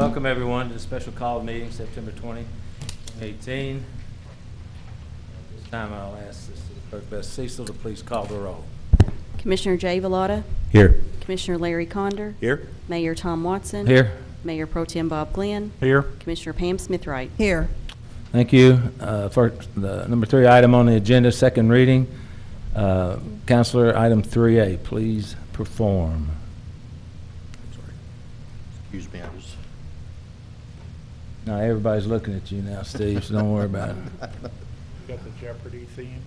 Welcome everyone to the special call meeting, September 20, 2018. At this time, I'll ask the Clerk Beth Cecil to please call the roll. Commissioner Jay Vallada. Here. Commissioner Larry Conder. Here. Mayor Tom Watson. Here. Mayor Pro Tem Bob Glenn. Here. Commissioner Pam Smith-Wright. Here. Thank you. First, the number 3 item on the agenda, second reading. Counselor, item 3A, please perform. Sorry. Excuse me, I was. Now, everybody's looking at you now, Steve, so don't worry about it. Got the Jeopardy theme.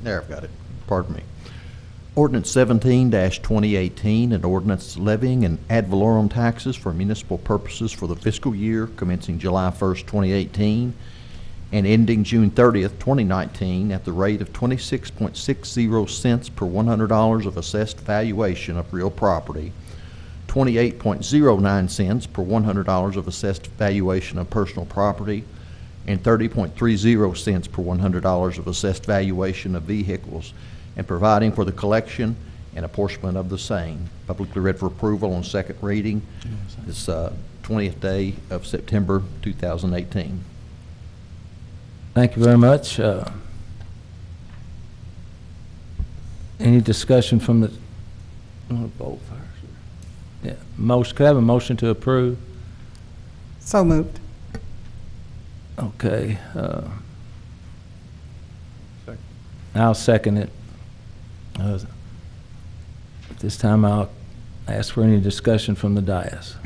There, I've got it. Pardon me. Ordinance 17-2018, an ordinance levying an ad valorem taxes for municipal purposes for the fiscal year commencing July 1st, 2018, and ending June 30th, 2019, at the rate of 26.60 cents per $100 of assessed valuation of real property, 28.09 cents per $100 of assessed valuation of personal property, and 30.30 cents per $100 of assessed valuation of vehicles, and providing for the collection and apportionment of the same. Publicly read for approval on second reading this 20th day of September 2018. Thank you very much. Any discussion from the, I'm going to vote first. Yeah, motion, could I have a motion to approve? So moved. Okay. Second. I'll second it. At this time, I'll ask for any discussion from the dais.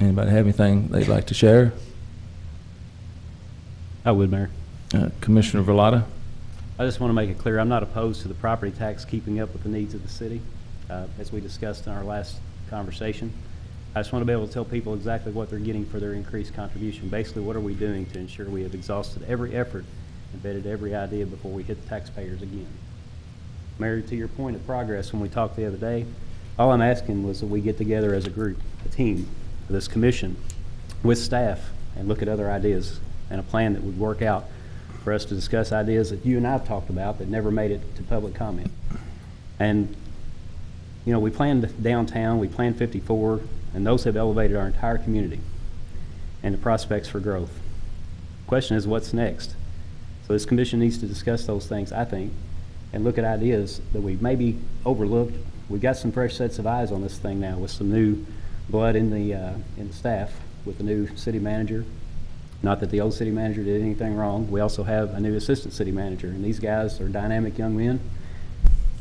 Anybody have anything they'd like to share? I would, Mayor. Commissioner Vallada? I just want to make it clear, I'm not opposed to the property tax keeping up with the needs of the city, as we discussed in our last conversation. I just want to be able to tell people exactly what they're getting for their increased contribution. Basically, what are we doing to ensure we have exhausted every effort and vetted every idea before we hit the taxpayers again. Mayor, to your point of progress, when we talked the other day, all I'm asking was that we get together as a group, a team, this commission, with staff, and look at other ideas and a plan that would work out for us to discuss ideas that you and I have talked about that never made it to public comment. And, you know, we planned downtown, we planned 54, and those have elevated our entire community and the prospects for growth. The question is, what's next? So this commission needs to discuss those things, I think, and look at ideas that we maybe overlooked. We've got some fresh sets of eyes on this thing now with some new blood in the staff with the new city manager. Not that the old city manager did anything wrong. We also have a new assistant city manager, and these guys are dynamic young men,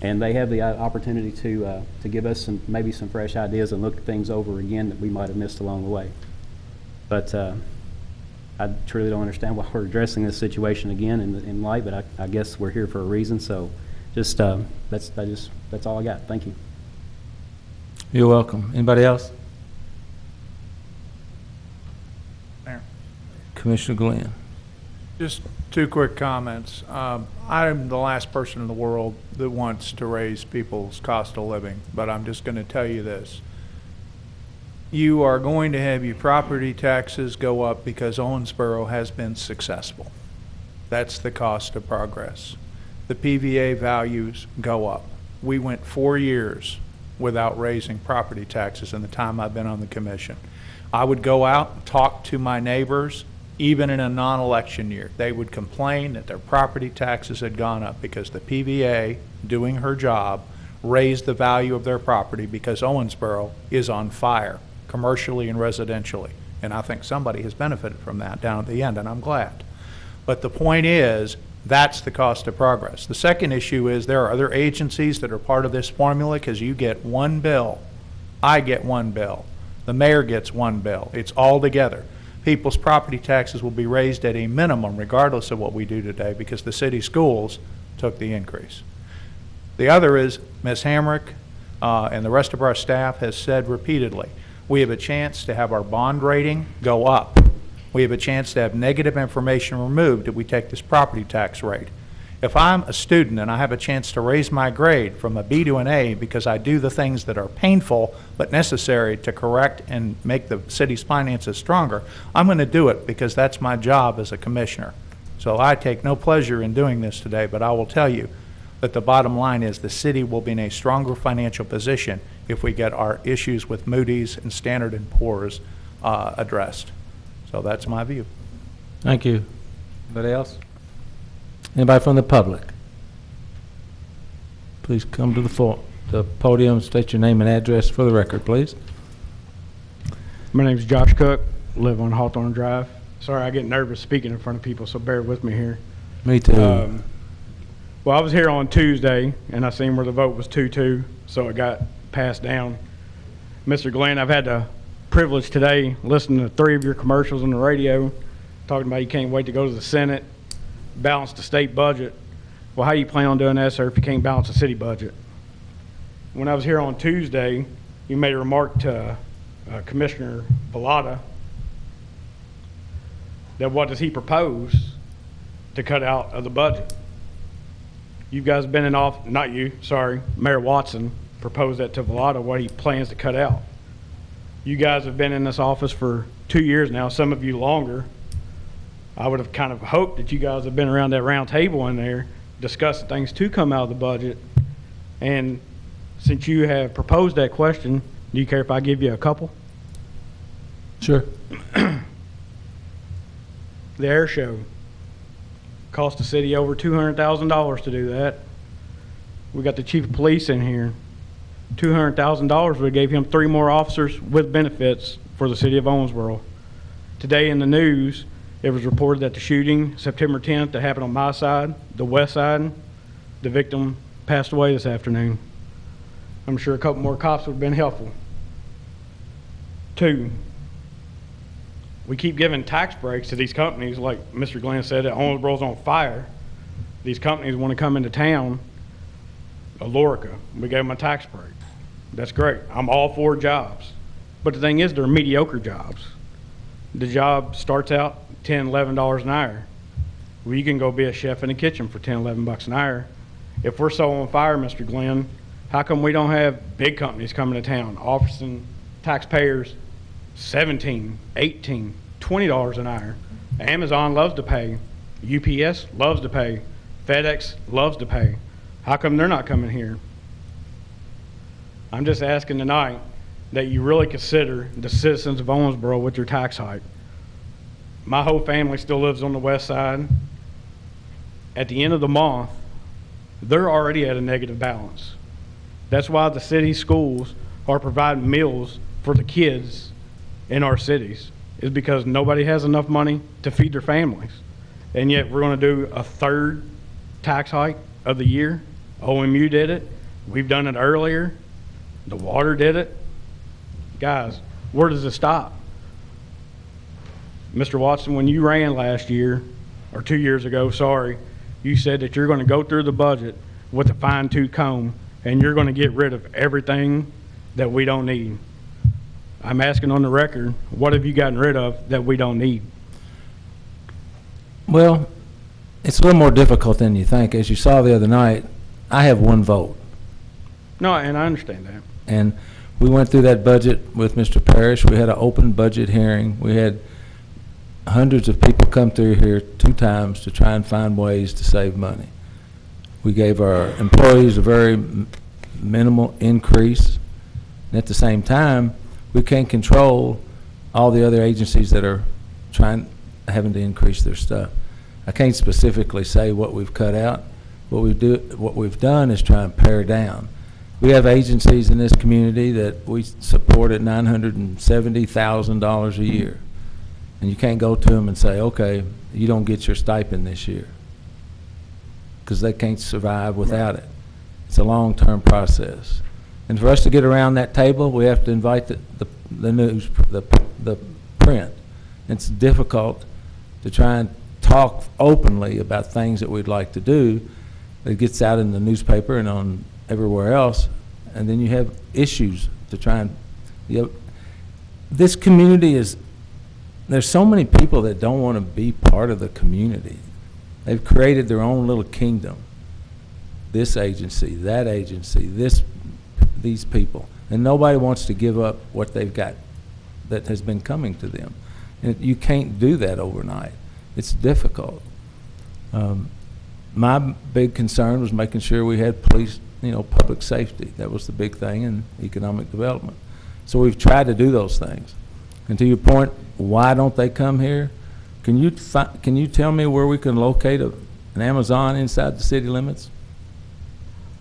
and they have the opportunity to give us maybe some fresh ideas and look things over again that we might have missed along the way. But I truly don't understand why we're addressing this situation again in light, but I guess we're here for a reason. So just that's all I got. Thank you. You're welcome. Anybody else? Mayor. Commissioner Glenn. Just two quick comments. I'm the last person in the world that wants to raise people's cost of living, but I'm just going to tell you this. You are going to have your property taxes go up because Owensboro has been successful. That's the cost of progress. The PVA values go up. We went 4 years without raising property taxes in the time I've been on the commission. I would go out and talk to my neighbors, even in a non-election year. They would complain that their property taxes had gone up because the PVA, doing her job, raised the value of their property because Owensboro is on fire, commercially and residentially. And I think somebody has benefited from that down at the end, and I'm glad. But the point is, that's the cost of progress. The second issue is there are other agencies that are part of this formula because you get one bill. I get one bill. The mayor gets one bill. It's all together. People's property taxes will be raised at a minimum regardless of what we do today because the city schools took the increase. The other is Ms. Hamrick and the rest of our staff has said repeatedly, we have a chance to have our bond rating go up. We have a chance to have negative information removed if we take this property tax rate. If I'm a student and I have a chance to raise my grade from a B to an A because I do the things that are painful but necessary to correct and make the city's finances stronger, I'm going to do it because that's my job as a commissioner. So I take no pleasure in doing this today, but I will tell you that the bottom line is the city will be in a stronger financial position if we get our issues with Moody's and Standard & Poor's addressed. So that's my view. Thank you. Anybody else? Anybody from the public? Please come to the podium, state your name and address for the record, please. My name is Josh Cook, live on Hawthorne Drive. Sorry, I get nervous speaking in front of people, so bear with me here. Me too. Well, I was here on Tuesday, and I seen where the vote was 2-2, so it got passed down. Mr. Glenn, I've had the privilege today listening to 3 of your commercials on the radio, talking about you can't wait to go to the Senate, balance the state budget. Well, how do you plan on doing that, sir, if you can't balance the city budget? When I was here on Tuesday, you made a remark to Commissioner Bellata that what does he propose to cut out of the budget? You guys have been in office, not you, sorry, Mayor Watson proposed that to Bellata, what he plans to cut out. You guys have been in this office for 2 years now, some of you longer. I would have kind of hoped that you guys have been around that round table in there discussing things to come out of the budget. And since you have proposed that question, do you care if I give you a couple? Sure. The air show cost the city over $200,000 to do that. We got the chief of police in here. $200,000, we gave him 3 more officers with benefits for the city of Owensboro. Today in the news, it was reported that the shooting, September 10th, that happened on my side, the west side, the victim passed away this afternoon. I'm sure a couple more cops would have been helpful. 2, we keep giving tax breaks to these companies, like Mr. Glenn said, that Owensboro's on fire. These companies want to come into town. Alorica, we gave them a tax break. That's great. I'm all for jobs. But the thing is, they're mediocre jobs. The job starts out $10, $11 an hour. Well, you can go be a chef in the kitchen for $10, $11 an hour. If we're so on fire, Mr. Glenn, how come we don't have big companies coming to town offering taxpayers $17, $18, $20 an hour? Amazon loves to pay. UPS loves to pay. FedEx loves to pay. How come they're not coming here? I'm just asking tonight that you really consider the citizens of Owensboro with your tax hike. My whole family still lives on the west side. At the end of the month, they're already at a negative balance. That's why the city schools are providing meals for the kids in our cities, is because nobody has enough money to feed their families. And yet we're going to do a 3rd tax hike of the year. OMU did it. We've done it earlier. The water did it. Guys, where does it stop? Mr. Watson, when you ran last year, or 2 years ago, sorry, you said that you're going to go through the budget with a fine-tooth comb and you're going to get rid of everything that we don't need. I'm asking on the record, what have you gotten rid of that we don't need? Well, it's a little more difficult than you think. As you saw the other night, I have 1 vote. No, and I understand that. And we went through that budget with Mr. Parrish. We had an open budget hearing. We had hundreds of people come through here 2 times to try and find ways to save money. We gave our employees a very minimal increase. And at the same time, we can't control all the other agencies that are having to increase their stuff. I can't specifically say what we've cut out. What we've done is try and pare down. We have agencies in this community that we support at $970,000 a year. And you can't go to them and say, okay, you don't get your stipend this year, because they can't survive without it. It's a long-term process. And for us to get around that table, we have to invite the news, the print. It's difficult to try and talk openly about things that we'd like to do. It gets out in the newspaper and on everywhere else, and then you have issues to try and, this community is, there's so many people that don't want to be part of the community. They've created their own little kingdom. This agency, that agency, these people. And nobody wants to give up what they've got that has been coming to them. And you can't do that overnight. It's difficult. My big concern was making sure we had police, public safety. That was the big thing in economic development. So we've tried to do those things. And to your point, why don't they come here? Can you tell me where we can locate an Amazon inside the city limits?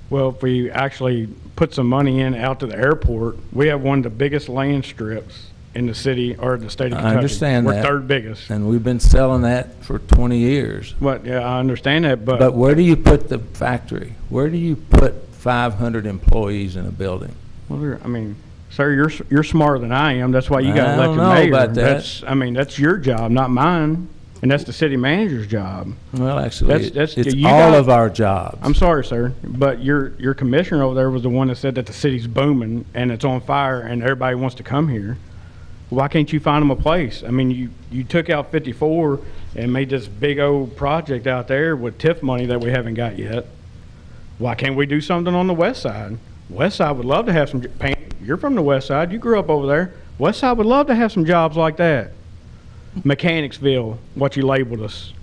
Well, if we actually put some money in out to the airport, we have one of the biggest land strips in the city or the state of Kentucky. I understand We're that. third biggest. And we've been selling that for 20 years. But yeah, I understand that, But where do you put the factory? Where do you put 500 employees in a building? well, I mean, sir, you're smarter than I am. That's why you got I don't elected know mayor. about that. That's your job, not mine, and that's the city manager's job. Well, actually, That's- it's you all got- of our jobs. I'm sorry, sir, but your commissioner over there was the one that said that the city's booming and it's on fire and everybody wants to come here. Why can't you find them a place? I mean, you took out 54 and made this big old project out there with TIF money that we haven't got yet. Why can't we do something on the west side? West side would love to have some, you're from the west side, you grew up over there. West side would love to have some jobs like that. Mechanicsville, what you labeled us.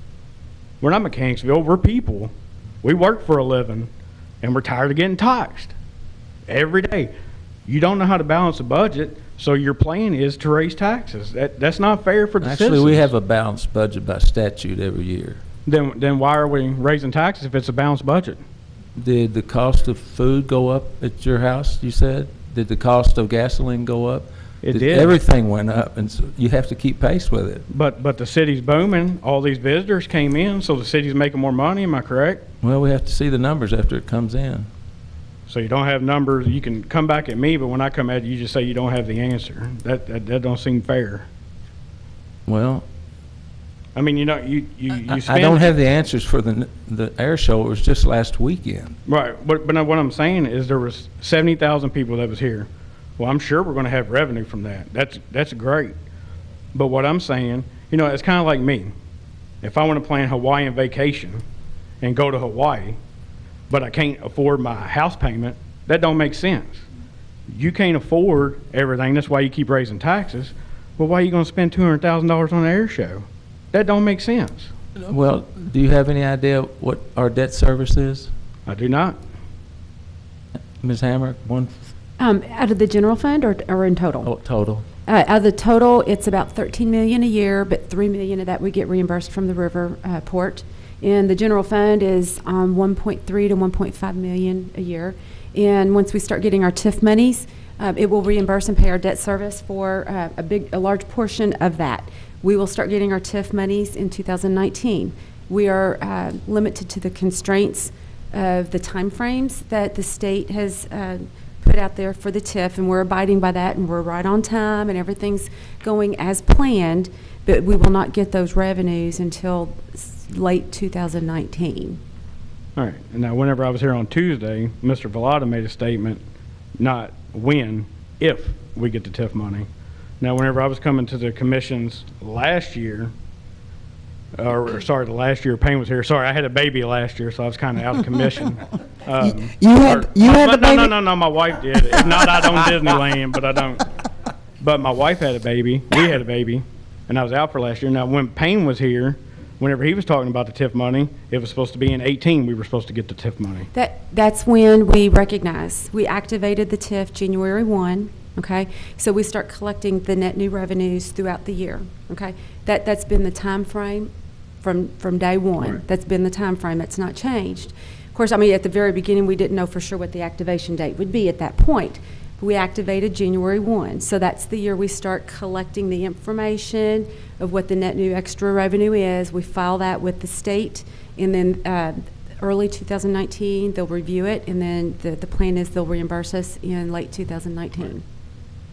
We're not Mechanicsville, we're people. We work for a living, and we're tired of getting taxed every day. You don't know how to balance a budget, so your plan is to raise taxes. That's not fair for the Actually, citizens. we have a balanced budget by statute every year. Then why are we raising taxes if it's a balanced budget? Did the cost of food go up at your house, you said? Did the cost of gasoline go up? It did. Everything went up, and so you have to keep pace with it. But the city's booming. All these visitors came in, so the city's making more money. Am I correct? Well, we have to see the numbers after it comes in. So you don't have numbers. You can come back at me, but when I come at you, you just say you don't have the answer. That don't seem fair. Well, I mean, you spend. I don't have the answers for the air show. It was just last weekend. Right, but no, what I'm saying is there was 70,000 people that was here. Well, I'm sure we're going to have revenue from that. That's great. But what I'm saying, it's kind of like me. If I want to plan Hawaiian vacation and go to Hawaii, but I can't afford my house payment, that don't make sense. You can't afford everything. That's why you keep raising taxes. Well, why are you going to spend $200,000 on an air show? That don't make sense. Well, do you have any idea what our debt service is? I do not. Ms. Hammer, Out of the general fund or in total? total? Out of the total, it's about $13 million a year, but $3 million of that we get reimbursed from the river port. And the general fund is 1.3 to 1.5 million a year. And once we start getting our TIF monies, it will reimburse and pay our debt service for a large portion of that. We will start getting our TIF monies in 2019. We are limited to the constraints of the timeframes that the state has put out there for the TIF, and we're abiding by that, and we're right on time, and everything's going as planned, but we will not get those revenues until late 2019. All right. And now, whenever I was here on Tuesday, Mr. Vallada made a statement, not when, if we get the TIF money. Now, whenever I was coming to the commissions last year, the last year Payne was here. Sorry, I had a baby last year, so I was kind of out of commission. You had the baby? No, my wife did. If not, I don't Disneyland, but I don't. But my wife had a baby. We had a baby, and I was out for last year. Now, when Payne was here, whenever he was talking about the TIF money, it was supposed to be in 18 we were supposed to get the TIF money. That's when we recognize. We activated the TIF January 1, okay? So we start collecting the net new revenues throughout the year, okay? That's been the time frame from day one. Right. That's been the time frame. That's not changed. Of course, I mean, at the very beginning, we didn't know for sure what the activation date would be at that point. We activated January 1, so that's the year we start collecting the information of what the net new extra revenue is. We file that with the state, and then early 2019, they'll review it, and then the plan is they'll reimburse us in late 2019.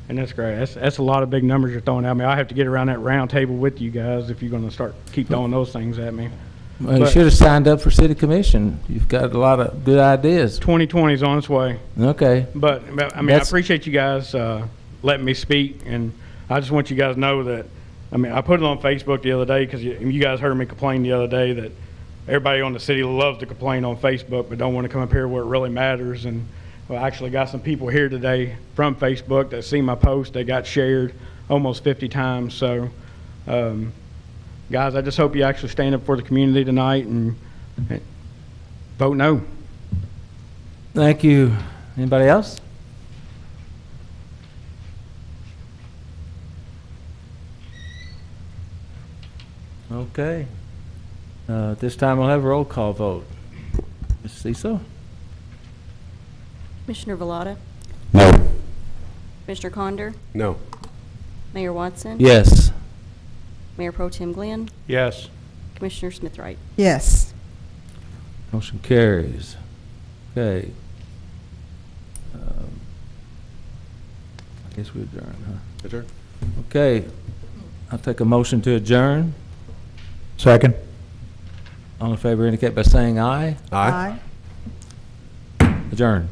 And that's great. That's a lot of big numbers you're throwing at me. I have to get around that round table with you guys if you're going to keep throwing those things at me. Well, you But- should have signed up for city commission. You've got a lot of good ideas. 2020 is on its way. Okay. But I mean, I That's- appreciate you guys letting me speak, and I just want you guys to know that. I mean, I put it on Facebook the other day because you guys heard me complain the other day that everybody on the city loves to complain on Facebook, but don't want to come up here where it really matters. And well, I actually got some people here today from Facebook that see my post. They got shared almost 50 times. So, guys, I just hope you actually stand up for the community tonight and vote no. Thank you. Anybody else? Okay. At this time, we'll have a roll call vote. Ms. Cecil? Commissioner Vellada? No. Commissioner Condor? No. Mayor Watson? Yes. Mayor Pro Tem Glenn? Yes. Commissioner Smithwright? Yes. Motion carries. Okay. I guess we adjourn, huh? Adjourn. Okay. I'll take a motion to adjourn. Second. All in favor indicate by saying aye. Aye. Aye. Adjourned.